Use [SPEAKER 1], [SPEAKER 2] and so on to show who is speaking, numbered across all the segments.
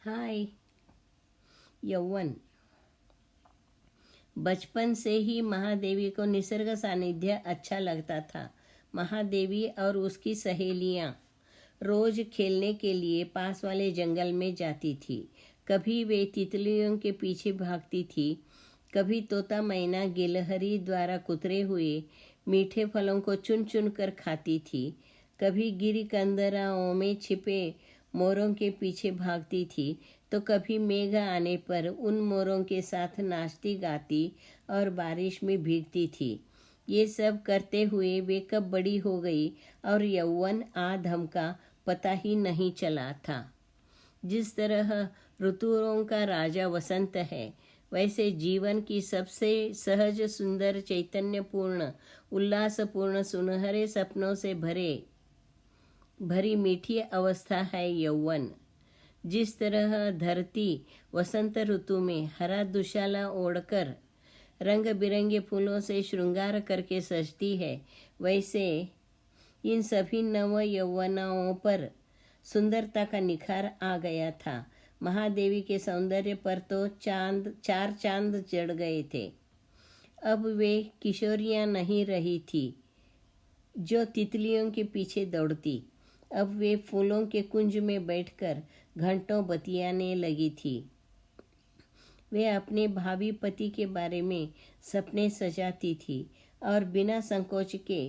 [SPEAKER 1] हाय। यौवन। बचपन से ही महादेवी को निसर्ग सानिध्य अच्छा लगता था। महादेवी और उसकी सहेलियां रोज खेलने के लिए पास वाले जंगल में जाती थी। कभी वे तितलियों के पीछे भागती थी, कभी तोता मैना गिलहरी द्वारा कुतरे हुए मीठे फलों को चुन चुन कर खाती थी, कभी गिरी कंदराओं में छिपे मोरों के पीछे भागती थी, तो कभी मेघ आने पर उन मोरों के साथ नाचती गाती और बारिश में भीगती थी। ये सब करते हुए वे कब बड़ी हो गई और यौवन आ धमका पता ही नहीं चला था। जिस तरह ऋतुओं का राजा वसंत है, वैसे जीवन की सबसे सहज सुंदर चैतन्यपूर्ण उल्लासपूर्ण सुनहरे सपनों से भरी मीठी अवस्था है यौवन। जिस तरह धरती वसंत ऋतु में हरा दुशाला ओढ़कर रंग बिरंगे फूलों से श्रृंगार करके सजती है, वैसे इन सभी नव यौवनाओं पर सुंदरता का निखार आ गया था। महादेवी के सौंदर्य पर तो चार चांद चढ़ गए थे। अब वे किशोरियां नहीं रही थी जो तितलियों के पीछे दौड़ती। अब वे फूलों के कुंज में बैठकर घंटों बतियाने लगी थी। वे अपने भावी पति के बारे में सपने सजाती थी और बिना संकोच के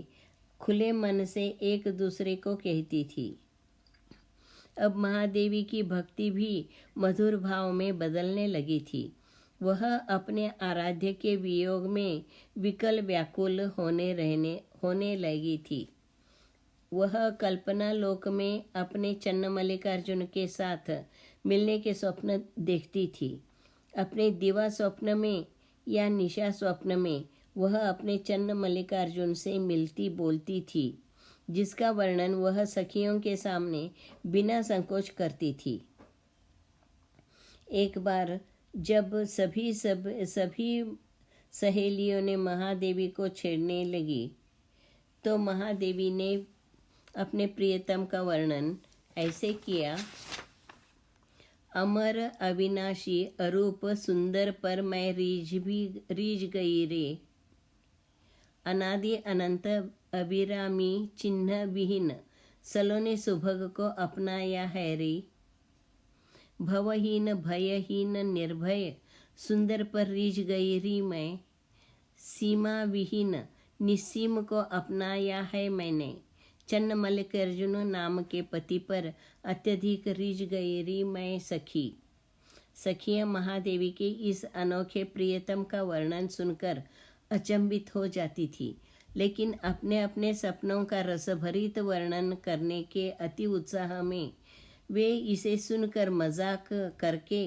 [SPEAKER 1] खुले मन से एक दूसरे को कहती थी। अब महादेवी की भक्ति भी मधुर भाव में बदलने लगी थी। वह अपने आराध्य के वियोग में विकल व्याकुल होने लगी थी। वह कल्पना लोक में अपने चन्नमल्लिकार्जुन के साथ मिलने के स्वप्न देखती थी। अपने दिवा स्वप्न में या निशा स्वप्न में वह अपने चन्नमल्लिकार्जुन से मिलती बोलती थी, जिसका वर्णन वह सखियों के सामने बिना संकोच करती थी। एक बार जब सभी सहेलियों ने महादेवी को छेड़ने लगी, तो महादेवी ने अपने प्रियतम का वर्णन ऐसे किया। अमर अविनाशी अरूप सुंदर पर मैं रीझ गई रे, अनादि अनंत अभिरामी चिन्ह विहीन सलोने सुभग को अपनाया है रे। भवहीन भयहीन निर्भय सुंदर पर रीझ गई री मैं, सीमा विहीन निस्सीम को अपनाया है मैंने। चन्नमल्लिकार्जुन नाम के पति पर अत्यधिक रीझ गई री मैं सखी। सखियां महादेवी के इस अनोखे प्रियतम का वर्णन सुनकर अचंभित हो जाती थी, लेकिन अपने अपने सपनों का रसभरित वर्णन करने के अति उत्साह में वे इसे सुनकर मजाक करके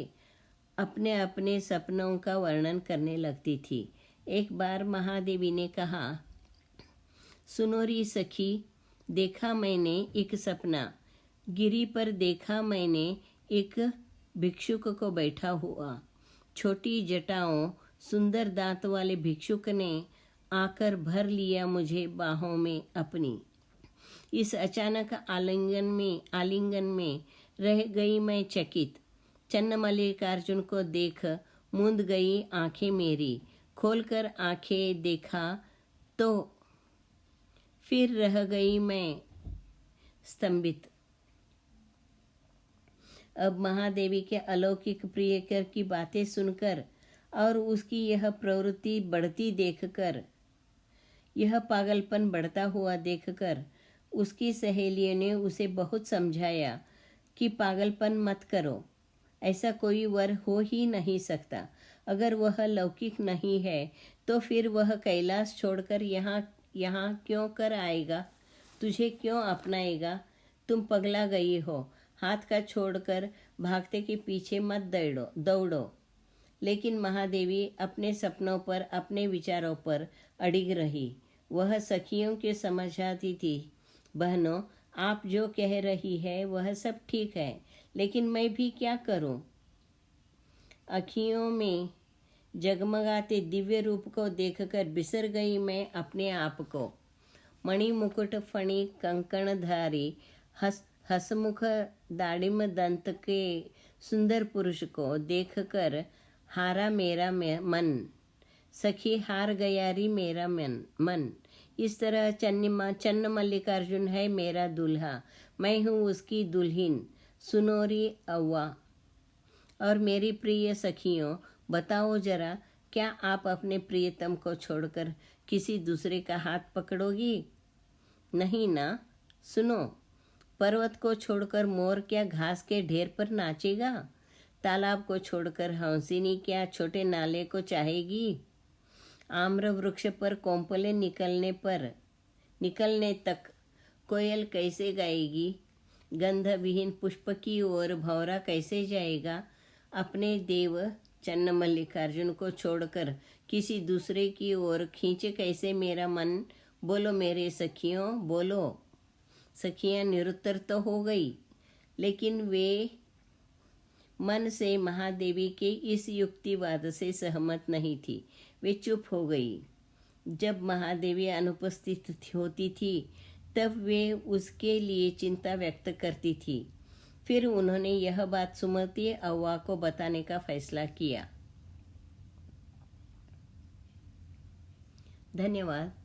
[SPEAKER 1] अपने अपने सपनों का वर्णन करने लगती थी। एक बार महादेवी ने कहा, सुनो री सखी, देखा मैंने एक सपना। गिरी पर देखा मैंने एक भिक्षुक को बैठा हुआ। छोटी जटाओं सुंदर दांत वाले भिक्षुक ने आकर भर लिया मुझे बाहों में अपनी। इस अचानक आलिंगन में रह गई मैं चकित। चन्नमल्लिकार्जुन को देख मूंद गई आंखें मेरी। खोलकर आंखें देखा तो फिर रह गई मैं स्तंभित। अब महादेवी के अलौकिक प्रियकर की बातें सुनकर और उसकी यह प्रवृत्ति बढ़ती देखकर, यह पागलपन बढ़ता हुआ देखकर उसकी सहेलियों ने उसे बहुत समझाया कि पागलपन मत करो, ऐसा कोई वर हो ही नहीं सकता। अगर वह लौकिक नहीं है तो फिर वह कैलाश छोड़कर यहाँ क्यों कर आएगा, तुझे क्यों अपनाएगा। तुम पगला गई हो। हाथ का छोड़कर भागते के पीछे मत दौड़ो। लेकिन महादेवी अपने सपनों पर अपने विचारों पर अडिग रही। वह सखियों के समझाती थी, बहनों, आप जो कह रही है वह सब ठीक है, लेकिन मैं भी क्या करूं। अखियों में जगमगाते दिव्य रूप को देखकर बिसर गई मैं अपने आप को। मणि मुकुट फणी कंकणधारी हसमुख दाढ़िम दंत के सुंदर पुरुष को देखकर हारा मेरा मन, सखी हार गया री मेरा मन। इस तरह चन्न मल्लिकार्जुन है मेरा दूल्हा, मैं हूँ उसकी दुल्हन सुनोरी अव्वा। और मेरी प्रिय सखियों, बताओ जरा, क्या आप अपने प्रियतम को छोड़कर किसी दूसरे का हाथ पकड़ोगी? नहीं ना। सुनो, पर्वत को छोड़कर मोर क्या घास के ढेर पर नाचेगा? तालाब को छोड़कर हंसिनी क्या छोटे नाले को चाहेगी? आम्र वृक्ष पर कोंपले निकलने तक कोयल कैसे गाएगी? गंध विहीन पुष्प की ओर भंवरा कैसे जाएगा? अपने देव चन्न मल्लिकार्जुन को छोड़कर किसी दूसरे की ओर खींचे कैसे मेरा मन? बोलो मेरे सखियों, बोलो। सखियां निरुत्तर तो हो गई, लेकिन वे मन से महादेवी के इस युक्तिवाद से सहमत नहीं थी। वे चुप हो गई। जब महादेवी अनुपस्थित होती थी तब वे उसके लिए चिंता व्यक्त करती थी। फिर उन्होंने यह बात सुमति अव्वा को बताने का फैसला किया। धन्यवाद।